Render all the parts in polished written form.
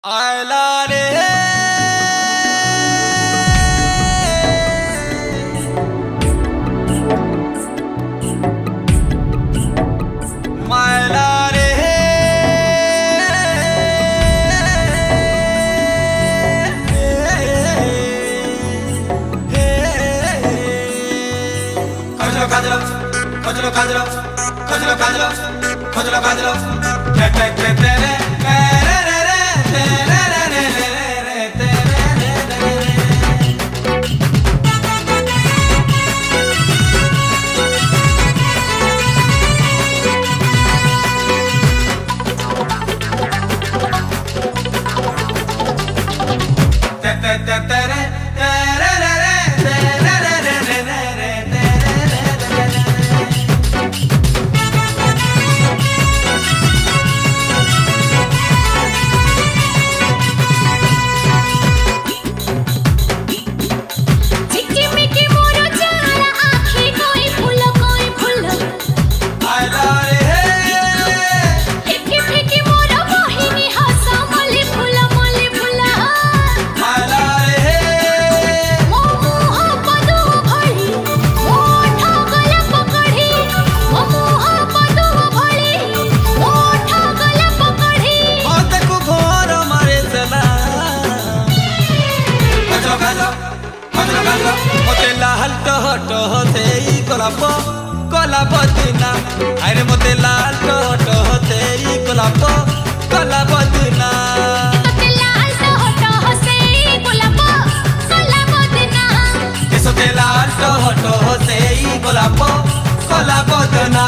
आयला रे मायला रे खजलो खजलो खजलो खजलो खजलो खजलो खजलो खजलो ते ते ते ते रे मोते लाल टह से गोलाप गोलाप दिना अरे मोते लाल टह से गोलाप गोलाप दिना लाल टह से गोलाप गोलाप दिना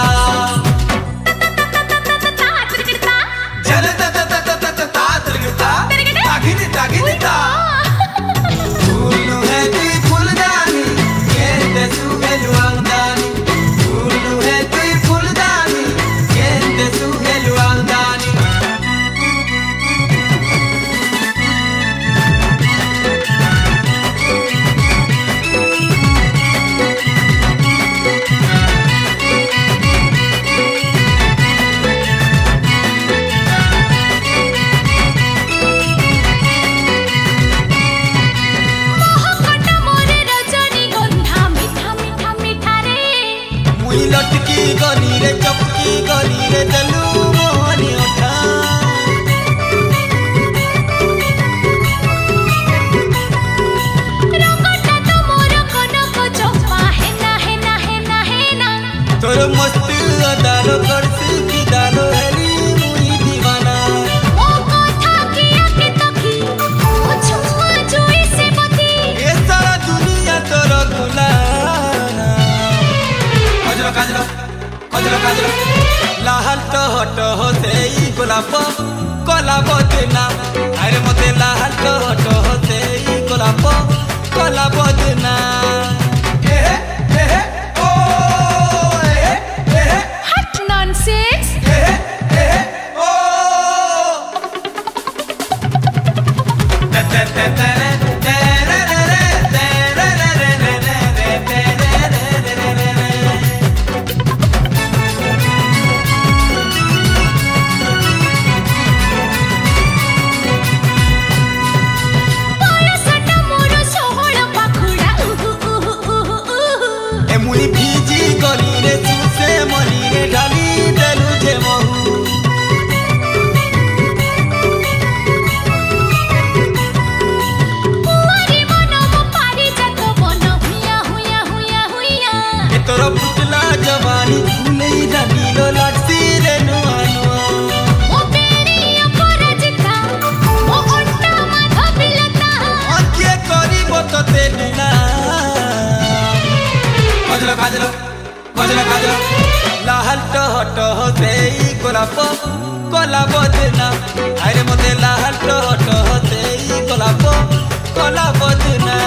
लटकी गली रे चपकी गली रे चलू मोहनी उठा तोर मस्त अदालो करसी की दालो हेली मुई दीवाना ओ कथा किया के तकी ओ छुआ जोई से मती ए सारा दुनिया तोर गुलाना खजलो खजलो खजलो खजलो लाल टह से गोलाप गोलाप दिना अरे मोते लाल टह से गोलाप गोलाप दिना मुई भीजी गली रे से मली रे डाली देलु जे महू पुआरी मन मो पारी जत बन हुया हुया हुया हुया ए तोर पुतला जवानी फूलई डाली लो लासी रे नुआ नुआ ओ बेरी अपराजिता ओ ओट्टा माधविलता आके करी बतते दिना खजलो खजलो खजलो खजलो लाल टह से गोलाप गोलाप दिना अरे मोते लाल टह से गोलाप गोलाप दिना।